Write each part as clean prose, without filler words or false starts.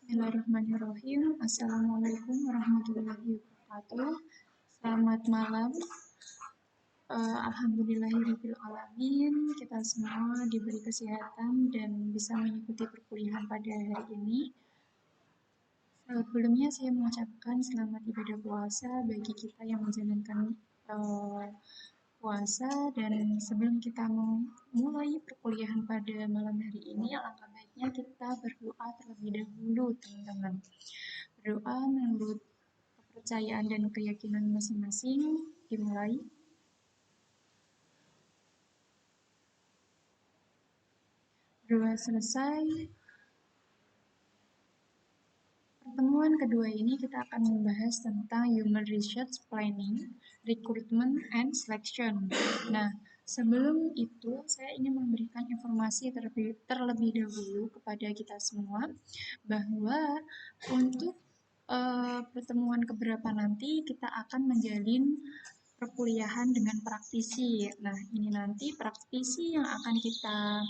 Bismillahirrahmanirrahim. Assalamualaikum warahmatullahi wabarakatuh. Selamat malam. Alhamdulillahirabbil alamin. Kita semua diberi kesehatan dan bisa mengikuti perkuliahan pada hari ini. Sebelumnya saya mengucapkan selamat ibadah puasa bagi kita yang menjalankan puasa, dan sebelum kita memulai perkuliahan pada malam hari ini, alangkah baiknya kita berdoa terlebih dahulu, teman-teman. Berdoa menurut kepercayaan dan keyakinan masing-masing. Dimulai. Berdoa selesai. Pertemuan kedua ini kita akan membahas tentang Human Research Planning, Recruitment, and Selection. Nah, sebelum itu saya ingin memberikan informasi terlebih dahulu kepada kita semua bahwa untuk pertemuan keberapa nanti kita akan menjalin perkuliahan dengan praktisi. Nah, ini nanti praktisi yang akan kita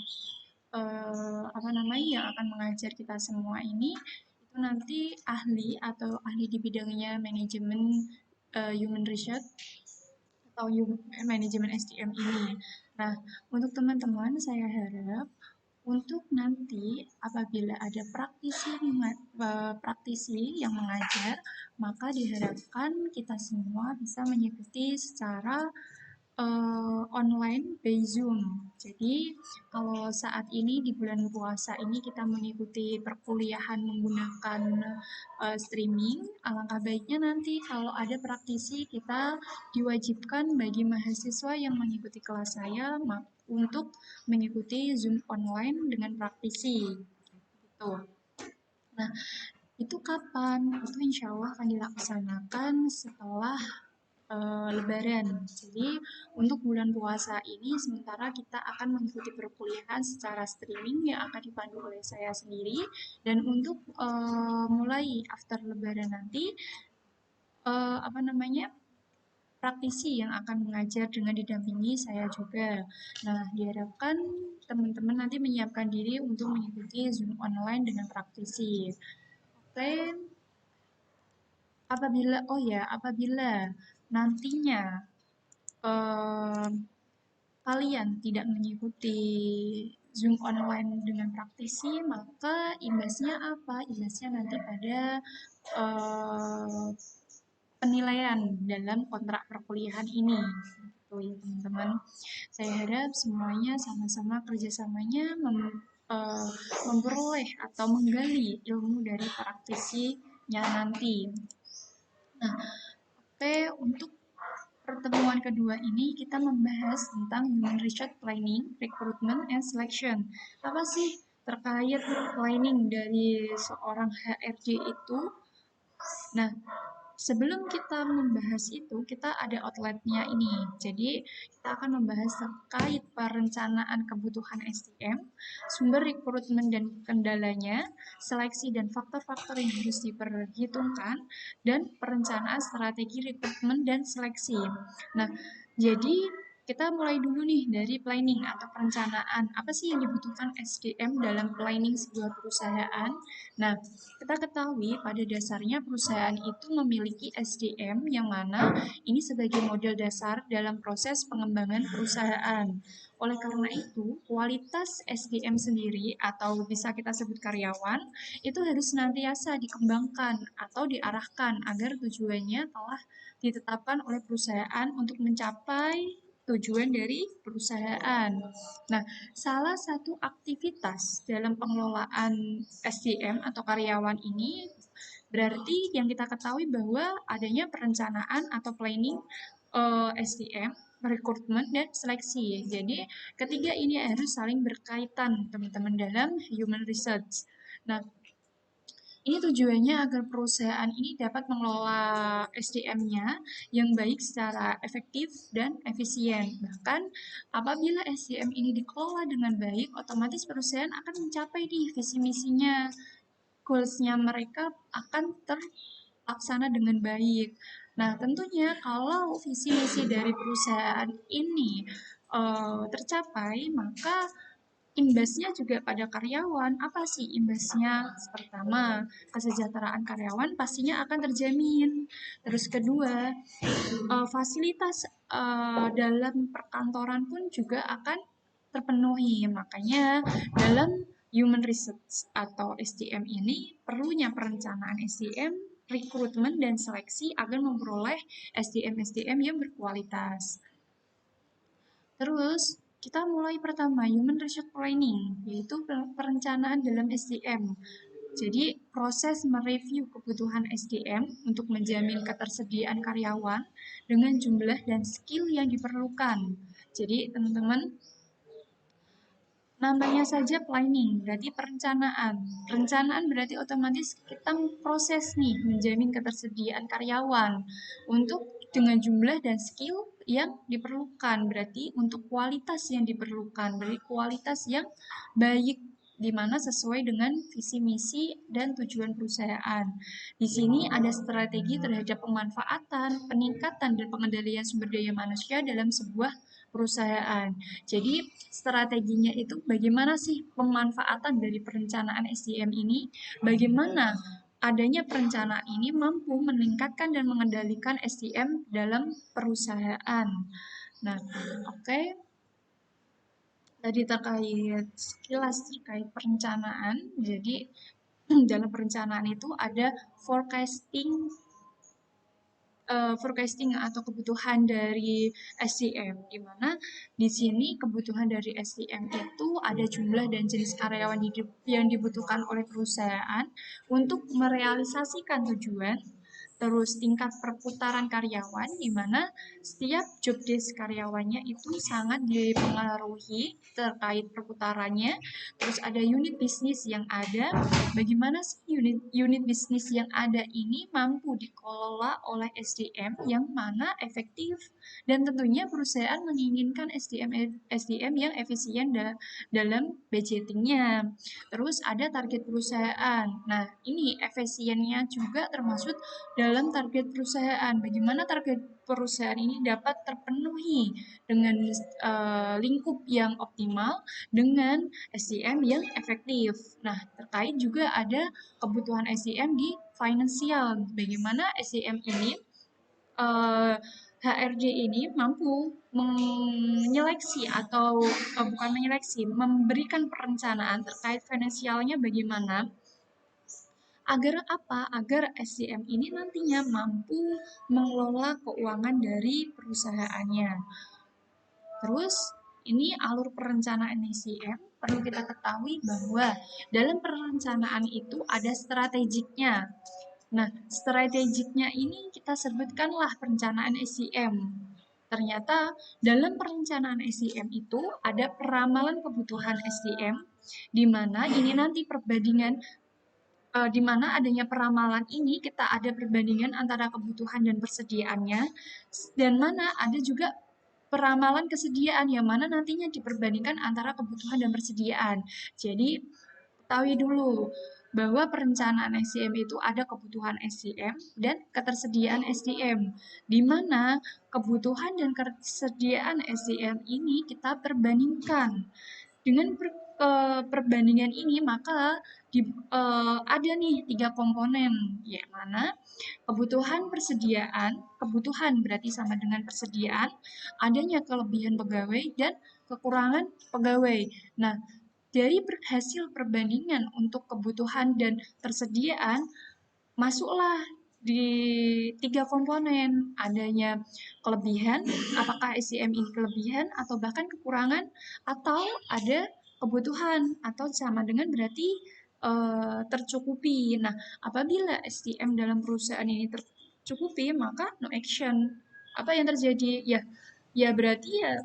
yang akan mengajar kita semua ini itu nanti ahli atau ahli di bidangnya manajemen human research atau manajemen SDM ini. Nah, untuk teman-teman saya harap untuk nanti apabila ada praktisi yang mengajar, maka diharapkan kita semua bisa mengikuti secara online by Zoom. Jadi kalau saat ini di bulan puasa ini kita mengikuti perkuliahan menggunakan streaming, alangkah baiknya nanti kalau ada praktisi kita diwajibkan bagi mahasiswa yang mengikuti kelas saya untuk mengikuti Zoom online dengan praktisi. Gitu. Nah, itu kapan? Itu insya Allah akan dilaksanakan setelah Lebaran. Jadi untuk bulan puasa ini sementara kita akan mengikuti perkuliahan secara streaming yang akan dipandu oleh saya sendiri, dan untuk mulai after Lebaran nanti praktisi yang akan mengajar dengan didampingi saya juga. Nah, diharapkan teman-teman nanti menyiapkan diri untuk mengikuti Zoom online dengan praktisi. Oke. Apabila nantinya kalian tidak mengikuti Zoom online dengan praktisi, maka imbasnya apa? Imbasnya nanti pada penilaian dalam kontrak perkuliahan ini. Gitu ya teman-teman. Saya harap semuanya sama-sama kerjasamanya memperoleh atau menggali ilmu dari praktisinya nanti. Nah, oke, untuk pertemuan kedua ini kita membahas tentang Human Research Planning, Recruitment, and Selection. Apa sih terkait planning dari seorang HRD itu? Nah, sebelum kita membahas itu, kita ada outline-nya ini. Jadi, kita akan membahas terkait perencanaan kebutuhan SDM, sumber rekrutmen dan kendalanya, seleksi dan faktor-faktor yang harus diperhitungkan, dan perencanaan strategi rekrutmen dan seleksi. Nah, jadi kita mulai dulu nih dari planning atau perencanaan. Apa sih yang dibutuhkan SDM dalam planning sebuah perusahaan? Nah, kita ketahui pada dasarnya perusahaan itu memiliki SDM yang mana ini sebagai model dasar dalam proses pengembangan perusahaan. Oleh karena itu, kualitas SDM sendiri atau bisa kita sebut karyawan itu harus senantiasa dikembangkan atau diarahkan agar tujuannya telah ditetapkan oleh perusahaan untuk mencapai tujuan dari perusahaan. Nah, salah satu aktivitas dalam pengelolaan SDM atau karyawan ini berarti yang kita ketahui bahwa adanya perencanaan atau planning SDM, rekrutmen, dan seleksi. Jadi, ketiga ini harus saling berkaitan, teman-teman, dalam human research. Nah, ini tujuannya agar perusahaan ini dapat mengelola SDM-nya yang baik secara efektif dan efisien. Bahkan apabila SDM ini dikelola dengan baik, otomatis perusahaan akan mencapai di visi misinya. Goals-nya mereka akan terlaksana dengan baik. Nah, tentunya kalau visi misi dari perusahaan ini tercapai, maka imbasnya juga pada karyawan. Apa sih imbasnya? Pertama, kesejahteraan karyawan pastinya akan terjamin. Terus kedua, fasilitas dalam perkantoran pun juga akan terpenuhi. Makanya dalam human research atau SDM ini perlunya perencanaan SDM, rekrutmen dan seleksi agar memperoleh SDM-SDM yang berkualitas. Terus kita mulai pertama human resource planning, yaitu perencanaan dalam SDM. Jadi proses mereview kebutuhan SDM untuk menjamin ketersediaan karyawan dengan jumlah dan skill yang diperlukan. Jadi teman-teman, namanya saja planning, berarti perencanaan. Perencanaan berarti otomatis kita proses nih, menjamin ketersediaan karyawan untuk dengan jumlah dan skill yang diperlukan. Berarti untuk kualitas yang diperlukan, berarti kualitas yang baik di mana sesuai dengan visi misi dan tujuan perusahaan. Di sini ada strategi terhadap pemanfaatan, peningkatan dan pengendalian sumber daya manusia dalam sebuah perusahaan. Jadi strateginya itu bagaimana sih pemanfaatan dari perencanaan SDM ini? Bagaimana adanya perencanaan ini mampu meningkatkan dan mengendalikan SDM dalam perusahaan. Nah, oke. Tadi terkait sekilas terkait perencanaan. Jadi dalam perencanaan itu ada forecasting atau kebutuhan dari SDM, di mana di sini kebutuhan dari SDM itu ada jumlah dan jenis karyawan yang dibutuhkan oleh perusahaan untuk merealisasikan tujuan, terus tingkat perputaran karyawan, di mana setiap job desk karyawannya itu sangat dipengaruhi terkait perputarannya. Terus ada unit bisnis yang ada, bagaimana sih unit bisnis yang ada ini mampu dikelola oleh SDM yang mana efektif, dan tentunya perusahaan menginginkan SDM yang efisien dalam budgetingnya. Terus ada target perusahaan. Nah, ini efisiennya juga termasuk dalam target perusahaan. Bagaimana target perusahaan ini dapat terpenuhi dengan lingkup yang optimal dengan SDM yang efektif. Nah, terkait juga ada kebutuhan SDM di finansial. Bagaimana SDM ini HRD ini mampu menyeleksi atau bukan menyeleksi, memberikan perencanaan terkait finansialnya bagaimana, agar apa? Agar SDM ini nantinya mampu mengelola keuangan dari perusahaannya. Terus, ini alur perencanaan SDM perlu kita ketahui bahwa dalam perencanaan itu ada strategiknya. Nah, strategiknya ini kita sebutkanlah perencanaan SDM. Ternyata dalam perencanaan SDM itu ada peramalan kebutuhan SDM, di mana ini nanti perbandingan di mana adanya peramalan ini kita ada perbandingan antara kebutuhan dan persediaannya, dan mana ada juga peramalan kesediaan yang mana nantinya diperbandingkan antara kebutuhan dan persediaan. Jadi ketahui dulu bahwa perencanaan SDM itu ada kebutuhan SDM dan ketersediaan SDM, di mana kebutuhan dan kesediaan SDM ini kita perbandingkan. Dengan perbandingan ini maka ada nih 3 komponen, yang mana kebutuhan berarti sama dengan persediaan, adanya kelebihan pegawai dan kekurangan pegawai. Nah, dari hasil perbandingan untuk kebutuhan dan persediaan, masuklah di 3 komponen, adanya kelebihan, apakah SDM ini kelebihan atau bahkan kekurangan, atau ada kebutuhan atau sama dengan berarti tercukupi. Nah, apabila SDM dalam perusahaan ini tercukupi, maka no action. Apa yang terjadi? Ya berarti ya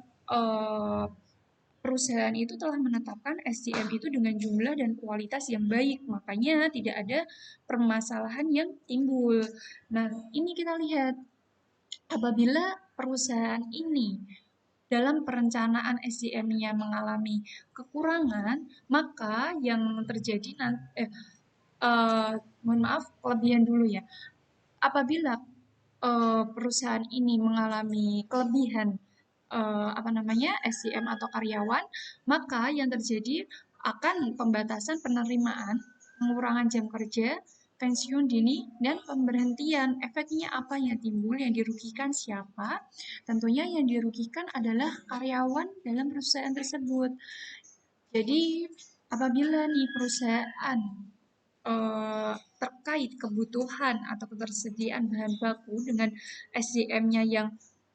perusahaan itu telah menetapkan SDM itu dengan jumlah dan kualitas yang baik, makanya tidak ada permasalahan yang timbul. Nah, ini kita lihat, apabila perusahaan ini dalam perencanaan SDM-nya mengalami kekurangan, maka yang terjadi mohon maaf, kelebihan dulu ya. Apabila perusahaan ini mengalami kelebihan SCM atau karyawan, maka yang terjadi akan pembatasan penerimaan, pengurangan jam kerja, pensiun dini, dan pemberhentian. Efeknya apa yang timbul, yang dirugikan siapa? Tentunya yang dirugikan adalah karyawan dalam perusahaan tersebut. Jadi, apabila nih perusahaan terkait kebutuhan atau ketersediaan bahan baku dengan SDM-nya yang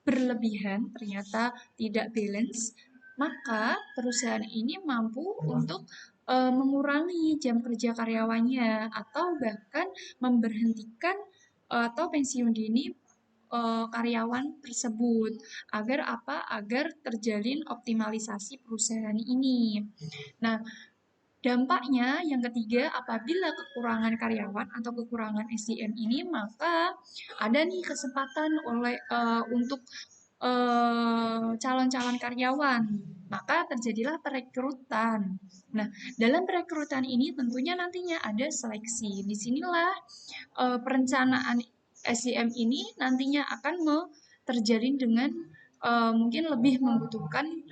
berlebihan, ternyata tidak balance, maka perusahaan ini mampu untuk mengurangi jam kerja karyawannya atau bahkan memberhentikan atau pensiun dini karyawan tersebut agar apa? Agar terjalin optimalisasi perusahaan ini. Nah, dampaknya yang ketiga, apabila kekurangan karyawan atau kekurangan SDM ini, maka ada nih kesempatan untuk calon-calon karyawan. Maka terjadilah perekrutan. Nah, dalam perekrutan ini tentunya nantinya ada seleksi. Disinilah perencanaan SDM ini nantinya akan terjalin dengan mungkin lebih membutuhkan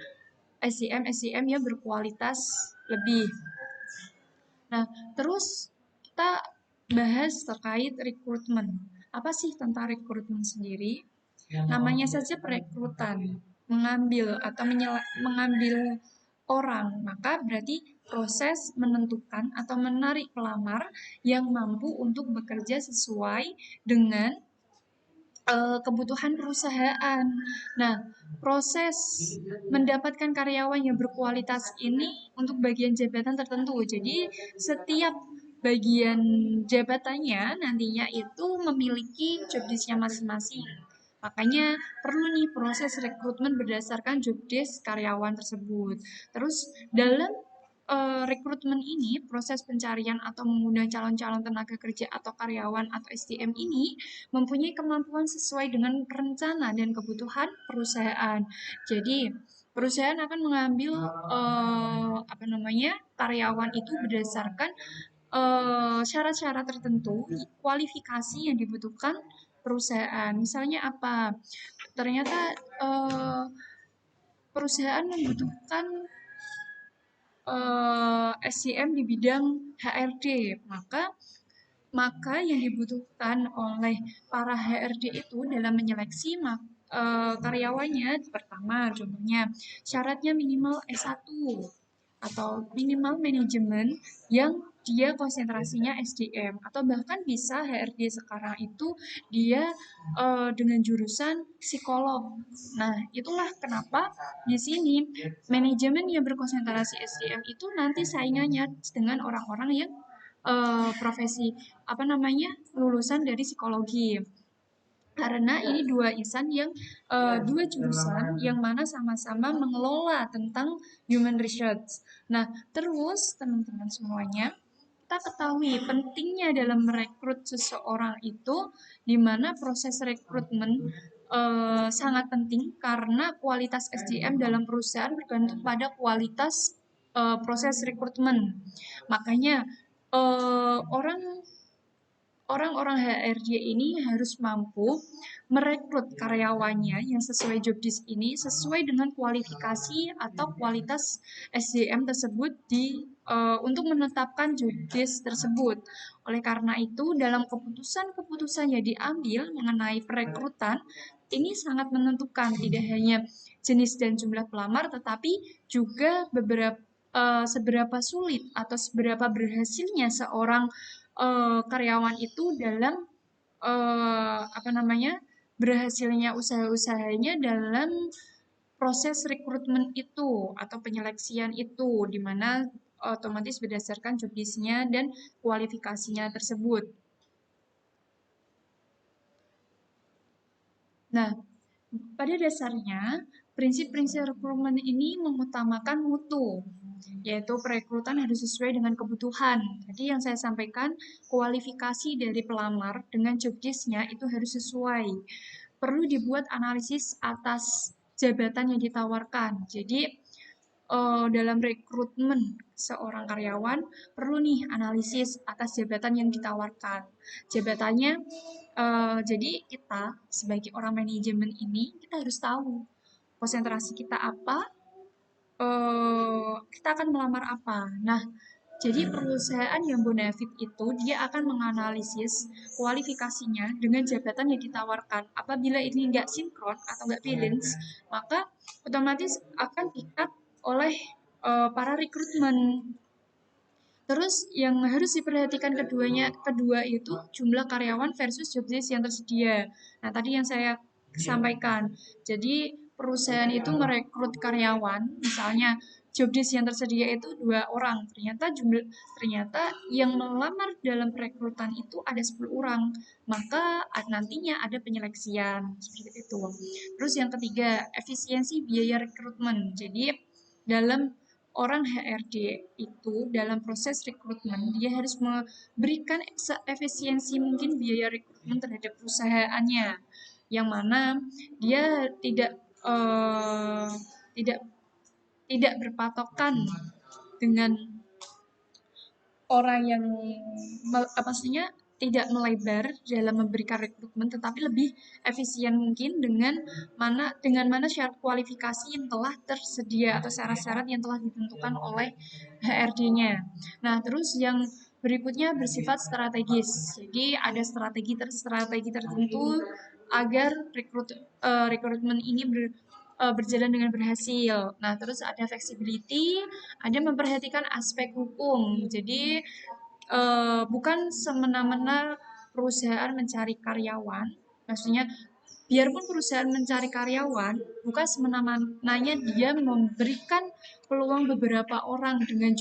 SDM yang berkualitas lebih. Nah, terus kita bahas terkait rekrutmen. Apa sih tentang rekrutmen sendiri? Namanya saja perekrutan, mengambil orang, maka berarti proses menentukan atau menarik pelamar yang mampu untuk bekerja sesuai dengan kebutuhan perusahaan. Nah, proses mendapatkan karyawan yang berkualitas ini untuk bagian jabatan tertentu. Jadi, setiap bagian jabatannya nantinya itu memiliki job desk-nya masing-masing. Makanya perlu nih proses rekrutmen berdasarkan job desk karyawan tersebut. Terus dalam rekrutmen ini, proses pencarian atau mengundang calon-calon tenaga kerja atau karyawan atau SDM ini mempunyai kemampuan sesuai dengan rencana dan kebutuhan perusahaan. Jadi, perusahaan akan mengambil karyawan itu berdasarkan syarat-syarat tertentu, kualifikasi yang dibutuhkan perusahaan. Misalnya apa? Ternyata perusahaan membutuhkan SCM di bidang HRD, maka yang dibutuhkan oleh para HRD itu dalam menyeleksi karyawannya, pertama contohnya syaratnya minimal S1 atau minimal manajemen yang dia konsentrasinya SDM, atau bahkan bisa HRD sekarang itu dia dengan jurusan psikolog. Nah, itulah kenapa di sini manajemen yang berkonsentrasi SDM itu nanti saingannya dengan orang-orang yang profesi lulusan dari psikologi, karena ini dua jurusan yang mana sama-sama mengelola tentang human research. Nah, terus teman-teman semuanya, kita ketahui pentingnya dalam merekrut seseorang itu, di mana proses rekrutmen sangat penting karena kualitas SDM dalam perusahaan bergantung pada kualitas proses rekrutmen. Makanya orang-orang HRD ini harus mampu merekrut karyawannya yang sesuai job desk ini sesuai dengan kualifikasi atau kualitas SDM tersebut untuk menetapkan job desk tersebut. Oleh karena itu, dalam keputusan-keputusan yang diambil mengenai perekrutan ini sangat menentukan tidak hanya jenis dan jumlah pelamar, tetapi juga seberapa sulit atau seberapa berhasilnya seorang karyawan itu dalam berhasilnya usaha-usahanya dalam proses rekrutmen itu atau penyeleksian itu, di mana otomatis berdasarkan job desk-nya dan kualifikasinya tersebut. Nah, pada dasarnya prinsip-prinsip rekrutmen ini mengutamakan mutu, yaitu perekrutan harus sesuai dengan kebutuhan. Jadi yang saya sampaikan, kualifikasi dari pelamar dengan job desk-nya itu harus sesuai. Perlu dibuat analisis atas jabatan yang ditawarkan. Jadi dalam rekrutmen seorang karyawan perlu nih analisis atas jabatan yang ditawarkan. Jabatannya, jadi kita sebagai orang manajemen ini kita harus tahu konsentrasi kita apa, kita akan melamar apa. Nah, jadi perusahaan yang bonafit itu dia akan menganalisis kualifikasinya dengan jabatan yang ditawarkan. Apabila ini nggak sinkron atau nggak balance, maka otomatis akan di-cut oleh para rekrutmen. Terus yang harus diperhatikan kedua itu jumlah karyawan versus job desk yang tersedia. Nah, tadi yang saya sampaikan. Jadi perusahaan itu merekrut karyawan, misalnya job desk yang tersedia itu 2 orang. Ternyata yang melamar dalam perekrutan itu ada 10 orang. Maka nantinya ada penyeleksian seperti itu. Terus yang ketiga, efisiensi biaya rekrutmen. Jadi dalam orang HRD itu dalam proses rekrutmen dia harus memberikan seefisiensi mungkin biaya rekrutmen terhadap perusahaannya, yang mana dia eh, tidak tidak berpatokan dengan orang yang pastinya tidak melebar dalam memberikan rekrutmen, tetapi lebih efisien mungkin dengan mana syarat kualifikasi yang telah tersedia atau syarat-syarat yang telah ditentukan oleh HRD-nya. Nah, terus yang berikutnya bersifat strategis. Jadi ada strategi tertentu agar rekrutmen ini berjalan dengan berhasil. Nah, terus ada flexibility, ada memperhatikan aspek hukum. Jadi bukan semena-mena perusahaan mencari karyawan, maksudnya biarpun perusahaan mencari karyawan, bukan semena-menanya dia memberikan peluang beberapa orang dengan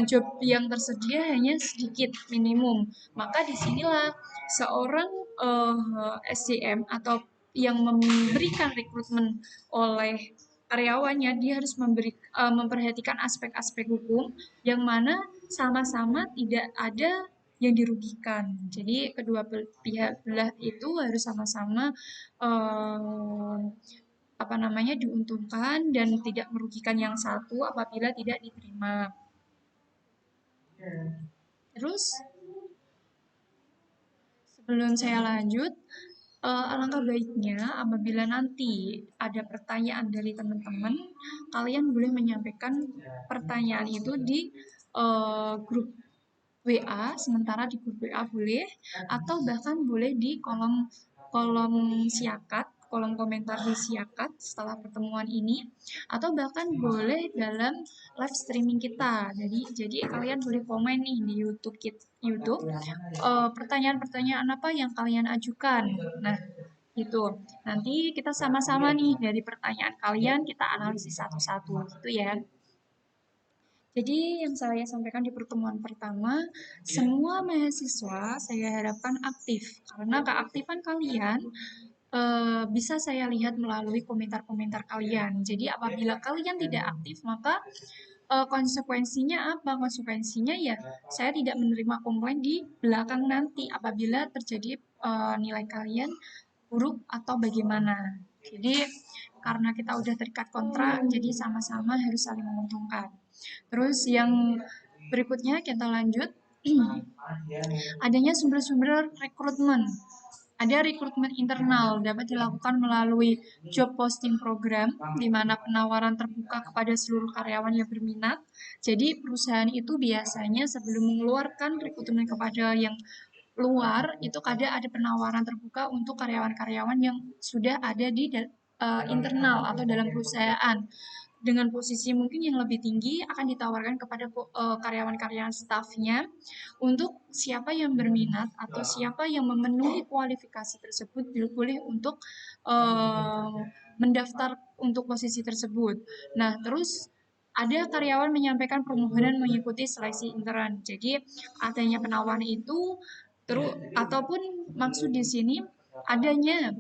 job yang tersedia hanya sedikit minimum. Maka disinilah seorang SDM atau yang memberikan rekrutmen oleh karyawannya dia harus memperhatikan aspek-aspek hukum yang mana sama-sama tidak ada yang dirugikan. Jadi kedua pihak belah itu harus sama-sama eh, diuntungkan dan tidak merugikan yang satu apabila tidak diterima. Terus sebelum saya lanjut, alangkah baiknya apabila nanti ada pertanyaan dari teman-teman, kalian boleh menyampaikan pertanyaan itu di grup WA, sementara di grup WA boleh, atau bahkan boleh di kolom kolom siakat, kolom komentar di siakat setelah pertemuan ini, atau bahkan boleh dalam live streaming kita. Jadi kalian boleh komen nih di YouTube pertanyaan-pertanyaan apa yang kalian ajukan. Nah, gitu. Nanti kita sama-sama nih dari pertanyaan kalian kita analisis satu-satu gitu ya. Jadi yang saya sampaikan di pertemuan pertama, semua mahasiswa saya harapkan aktif karena keaktifan kalian bisa saya lihat melalui komentar-komentar kalian. Jadi apabila kalian tidak aktif, maka konsekuensinya apa? Konsekuensinya ya saya tidak menerima komplain di belakang nanti apabila terjadi nilai kalian buruk atau bagaimana. Jadi karena kita udah terikat kontrak, jadi sama-sama harus saling menguntungkan. Terus yang berikutnya kita lanjut. Adanya sumber-sumber rekrutmen. Ada rekrutmen internal dapat dilakukan melalui job posting program, di mana penawaran terbuka kepada seluruh karyawan yang berminat. Jadi perusahaan itu biasanya sebelum mengeluarkan rekrutmen kepada yang luar, itu kadang ada penawaran terbuka untuk karyawan-karyawan yang sudah ada di internal atau dalam perusahaan dengan posisi mungkin yang lebih tinggi akan ditawarkan kepada karyawan-karyawan stafnya untuk siapa yang berminat atau siapa yang memenuhi kualifikasi tersebut boleh untuk mendaftar untuk posisi tersebut. Nah, terus ada karyawan menyampaikan permohonan mengikuti seleksi intern. Jadi adanya penawaran itu ataupun maksud di sini adanya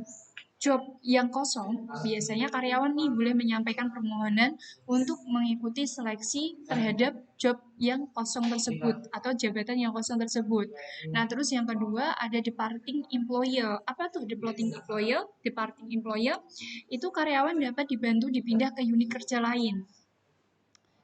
job yang kosong, biasanya karyawan nih boleh menyampaikan permohonan untuk mengikuti seleksi terhadap job yang kosong tersebut atau jabatan yang kosong tersebut. Nah, terus yang kedua ada departing employer. Apa tuh departing employer? Departing employer itu karyawan dapat dibantu dipindah ke unit kerja lain.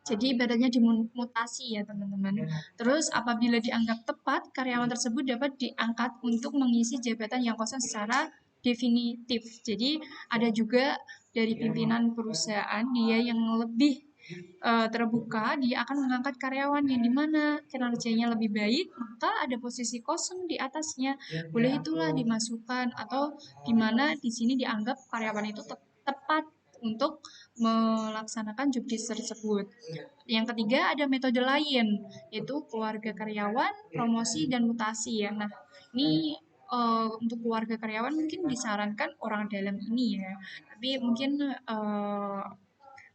Jadi ibaratnya dimutasi ya teman-teman. Terus apabila dianggap tepat, karyawan tersebut dapat diangkat untuk mengisi jabatan yang kosong secara definitif. Jadi ada juga dari pimpinan perusahaan, dia yang lebih terbuka, dia akan mengangkat karyawan yang dimana kinerjanya lebih baik, maka ada posisi kosong di atasnya. Boleh itulah dimasukkan atau dimana di sini dianggap karyawan itu tepat untuk melaksanakan job desk tersebut. Yang ketiga ada metode lain, yaitu keluarga karyawan, promosi dan mutasi ya. Nah, ini untuk keluarga karyawan mungkin disarankan orang dalam ini ya, tapi mungkin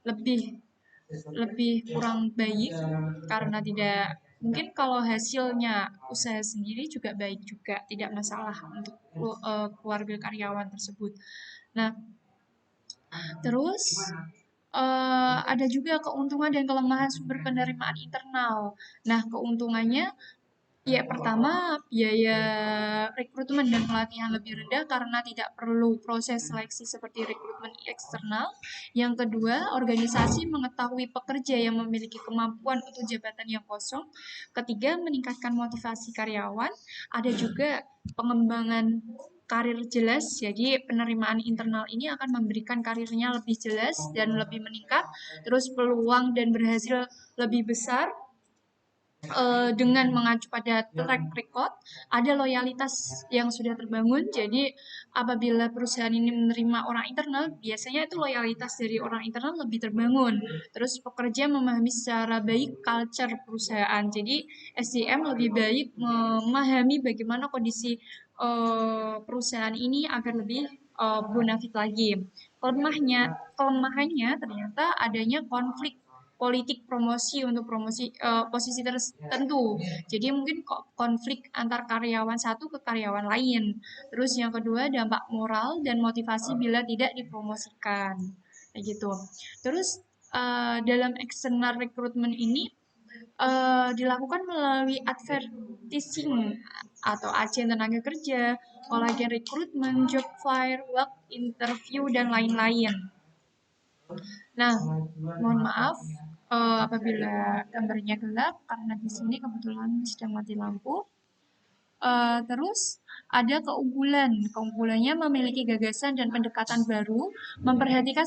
lebih lebih kurang baik karena tidak mungkin kalau hasilnya usaha sendiri juga baik juga tidak masalah untuk keluarga karyawan tersebut. Nah, terus ada juga keuntungan dan kelemahan sumber penerimaan internal. Nah, keuntungannya ya pertama biaya rekrutmen dan pelatihan lebih rendah karena tidak perlu proses seleksi seperti rekrutmen eksternal. Yang kedua, organisasi mengetahui pekerja yang memiliki kemampuan untuk jabatan yang kosong. Ketiga, meningkatkan motivasi karyawan. Ada juga pengembangan karir jelas, jadi penerimaan internal ini akan memberikan karirnya lebih jelas dan lebih meningkat, terus peluang dan berhasil lebih besar dengan mengacu pada track record, ada loyalitas yang sudah terbangun. Jadi apabila perusahaan ini menerima orang internal, biasanya itu loyalitas dari orang internal lebih terbangun. Terus pekerja memahami secara baik culture perusahaan. Jadi SDM lebih baik memahami bagaimana kondisi perusahaan ini agar lebih bonafit lagi. Kelemahannya ternyata adanya konflik politik promosi untuk promosi posisi tertentu. Jadi mungkin kok konflik antar karyawan satu ke karyawan lain. Terus yang kedua dampak moral dan motivasi bila tidak dipromosikan. Kayak gitu. Terus dalam external recruitment ini dilakukan melalui advertising atau agen tenaga kerja, kolagen rekrutmen, job fair, work interview dan lain-lain. Nah, mohon maaf apabila gambarnya gelap karena di sini kebetulan sedang mati lampu. Terus ada keunggulan. Keunggulannya memiliki gagasan dan pendekatan baru, memperhatikan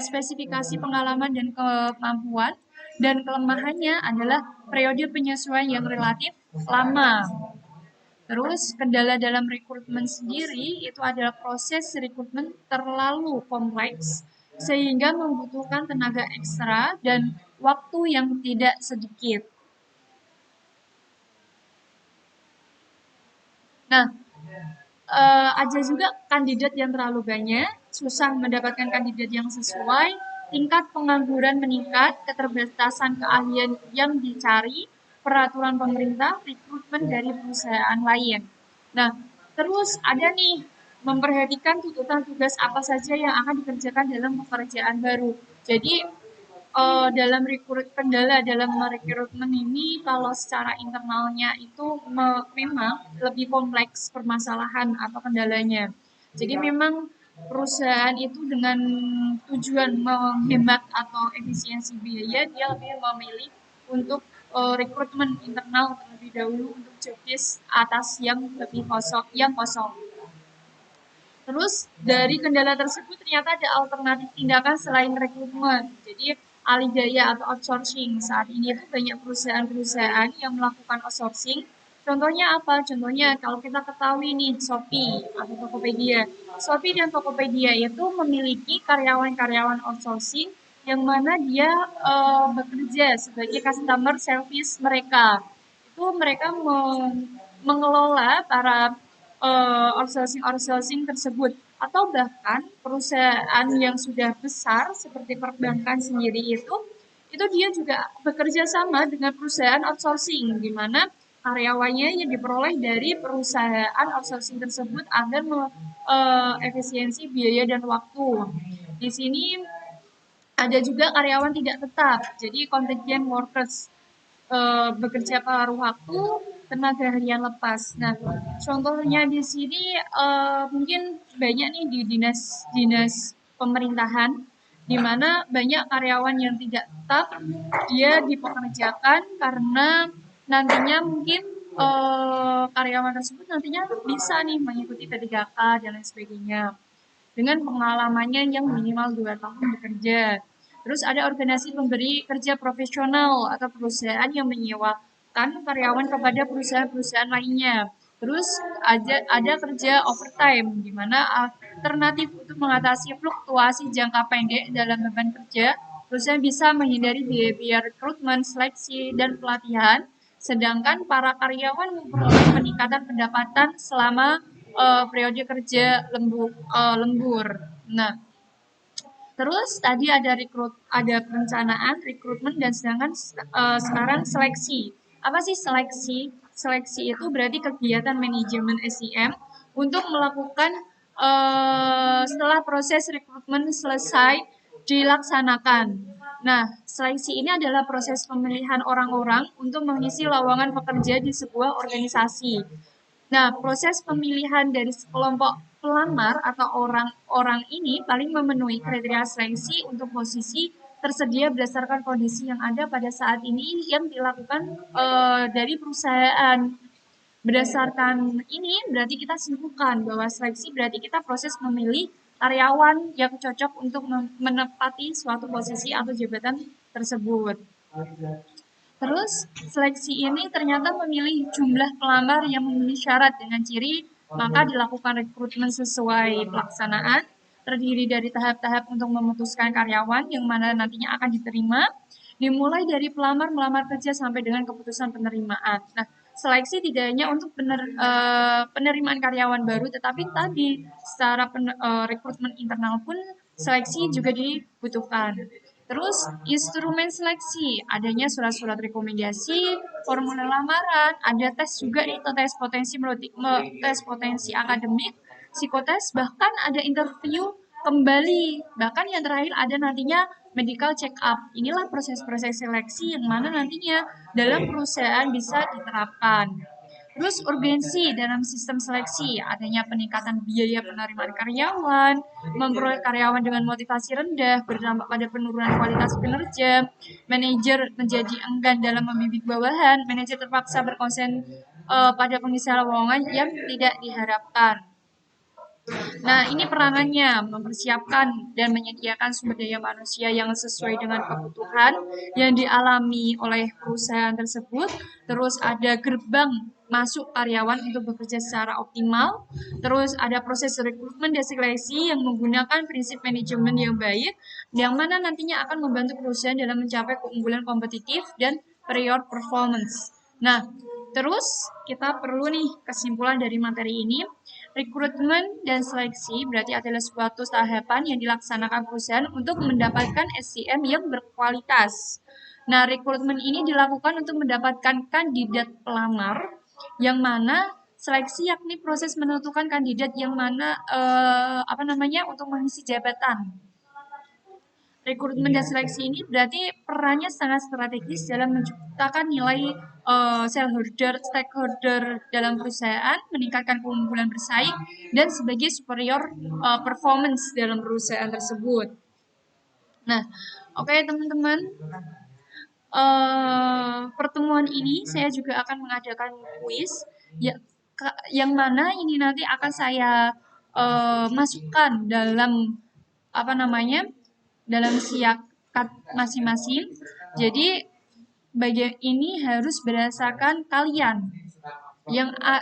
spesifikasi pengalaman dan kemampuan, dan kelemahannya adalah periode penyesuaian yang relatif lama. Terus kendala dalam rekrutmen sendiri itu adalah proses rekrutmen terlalu kompleks sehingga membutuhkan tenaga ekstra dan waktu yang tidak sedikit. Nah, ada juga kandidat yang terlalu banyak, susah mendapatkan kandidat yang sesuai, tingkat pengangguran meningkat, keterbatasan keahlian yang dicari, peraturan pemerintah, rekrutmen dari perusahaan lain. Nah, terus ada nih memperhatikan tuntutan tugas apa saja yang akan dikerjakan dalam pekerjaan baru. Jadi dalam kendala dalam rekrutmen ini kalau secara internalnya itu memang lebih kompleks permasalahan atau kendalanya. Jadi memang perusahaan itu dengan tujuan menghemat atau efisiensi biaya, dia lebih memilih untuk rekrutmen internal terlebih dahulu untuk job desk atas yang lebih kosong, yang kosong. Terus dari kendala tersebut ternyata ada alternatif tindakan selain rekrutmen. Jadi alih daya atau outsourcing. Saat ini tuh banyak perusahaan-perusahaan yang melakukan outsourcing. Contohnya apa? Contohnya kalau kita ketahui nih Shopee atau Tokopedia. Shopee dan Tokopedia itu memiliki karyawan-karyawan outsourcing yang mana dia bekerja sebagai customer service mereka. Itu mereka mengelola para outsourcing tersebut atau bahkan perusahaan yang sudah besar seperti perbankan sendiri itu dia juga bekerja sama dengan perusahaan outsourcing di mana karyawannya yang diperoleh dari perusahaan outsourcing tersebut agar efisiensi biaya dan waktu. Di sini ada juga karyawan tidak tetap, jadi contingent workers bekerja paruh waktu, tenaga harian lepas. Nah, contohnya di sini mungkin banyak nih di dinas-dinas pemerintahan, di mana banyak karyawan yang tidak tetap, dia dipekerjakan karena nantinya mungkin karyawan tersebut nantinya bisa nih mengikuti P3K dan lain sebagainya. dengan pengalamannya yang minimal 2 tahun bekerja. Terus ada organisasi pemberi kerja profesional atau perusahaan yang menyewakan karyawan kepada perusahaan-perusahaan lainnya. Terus ada kerja overtime, di mana alternatif untuk mengatasi fluktuasi jangka pendek dalam beban kerja, perusahaan bisa menghindari biaya-biaya rekrutmen, seleksi, dan pelatihan, sedangkan para karyawan memperoleh peningkatan pendapatan selama periode kerja lembur. Nah, terus tadi ada perencanaan, rekrutmen, dan sedangkan sekarang seleksi. Apa sih seleksi? Seleksi itu berarti kegiatan manajemen SEM untuk melakukan setelah proses rekrutmen selesai dilaksanakan. Nah, seleksi ini adalah proses pemilihan orang-orang untuk mengisi lowongan pekerja di sebuah organisasi. Nah, proses pemilihan dari sekelompok pelamar atau orang-orang ini paling memenuhi kriteria seleksi untuk posisi tersedia berdasarkan kondisi yang ada pada saat ini yang dilakukan dari perusahaan. Berdasarkan ini berarti kita simpulkan bahwa seleksi berarti kita proses memilih karyawan yang cocok untuk menepati suatu posisi atau jabatan tersebut. Terus, seleksi ini ternyata memilih jumlah pelamar yang memenuhi syarat dengan ciri, maka dilakukan rekrutmen sesuai pelaksanaan, terdiri dari tahap-tahap untuk memutuskan karyawan yang mana nantinya akan diterima, dimulai dari pelamar melamar kerja sampai dengan keputusan penerimaan. Nah, seleksi tidak hanya untuk penerimaan karyawan baru, tetapi tadi secara rekrutmen internal pun seleksi juga dibutuhkan. Terus instrumen seleksi, adanya surat-surat rekomendasi, formulir lamaran, ada tes juga itu tes potensi akademik, psikotes, bahkan ada interview kembali. Bahkan yang terakhir ada nantinya medical check up. Inilah proses-proses seleksi yang mana nantinya dalam perusahaan bisa diterapkan. Terus urgensi dalam sistem seleksi, adanya peningkatan biaya penerimaan karyawan, memperoleh karyawan dengan motivasi rendah, berdampak pada penurunan kualitas kinerja, manajer menjadi enggan dalam membimbing bawahan, manajer terpaksa berkonsen pada pengisian lowongan yang tidak diharapkan. Nah, ini peranannya mempersiapkan dan menyediakan sumber daya manusia yang sesuai dengan kebutuhan yang dialami oleh perusahaan tersebut. Terus ada gerbang masuk karyawan untuk bekerja secara optimal. Terus ada proses rekrutmen dan seleksi yang menggunakan prinsip manajemen yang baik, yang mana nantinya akan membantu perusahaan dalam mencapai keunggulan kompetitif dan superior performance. Nah, terus kita perlu nih kesimpulan dari materi ini. Rekrutmen dan seleksi berarti adalah suatu tahapan yang dilaksanakan perusahaan untuk mendapatkan SCM yang berkualitas. Nah, rekrutmen ini dilakukan untuk mendapatkan kandidat pelamar yang mana seleksi yakni proses menentukan kandidat yang mana untuk mengisi jabatan. Rekrutmen dan seleksi ini berarti perannya sangat strategis dalam menciptakan nilai stakeholder dalam perusahaan, meningkatkan keunggulan bersaing, dan sebagai superior performance dalam perusahaan tersebut. Nah, oke teman-teman, pertemuan ini saya juga akan mengadakan kuis ya, yang mana ini nanti akan saya masukkan dalam dalam siakat masing-masing. Jadi bagian ini harus berdasarkan kalian.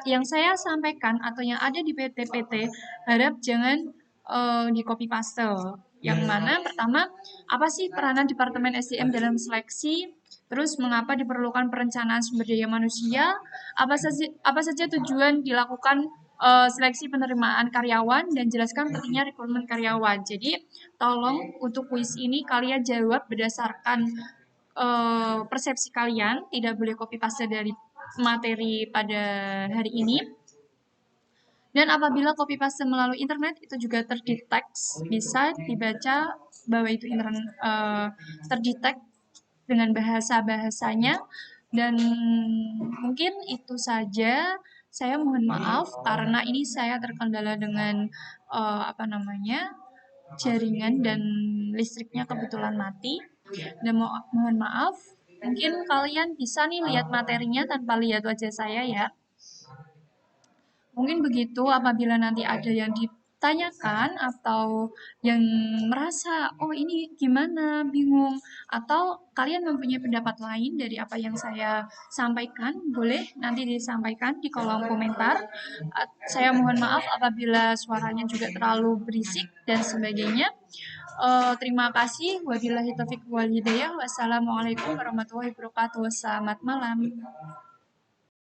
Yang saya sampaikan atau yang ada di PPT harap jangan di copy paste. Yang mana pertama, apa sih peranan Departemen SDM dalam seleksi? Terus mengapa diperlukan perencanaan sumber daya manusia? Apa saja tujuan dilakukan seleksi penerimaan karyawan, dan jelaskan pentingnya rekrutmen karyawan. Jadi tolong untuk kuis ini kalian jawab berdasarkan persepsi kalian, tidak boleh copy paste dari materi pada hari ini. Dan apabila copy paste melalui internet itu juga terdeteksi, bisa dibaca bahwa itu terdeteksi dengan bahasa-bahasanya. Dan mungkin itu saja. Saya mohon maaf karena ini saya terkendala dengan jaringan dan listriknya kebetulan mati. Dan mohon maaf, mungkin kalian bisa nih lihat materinya tanpa lihat wajah saya ya. Mungkin begitu, apabila nanti ada yang tanyakan atau yang merasa, oh ini gimana, bingung, atau kalian mempunyai pendapat lain dari apa yang saya sampaikan, boleh nanti disampaikan di kolom komentar. Saya mohon maaf apabila suaranya juga terlalu berisik dan sebagainya. Terima kasih. Wabillahi taufiq wal hidayah. Wassalamualaikum warahmatullahi wabarakatuh. Selamat malam.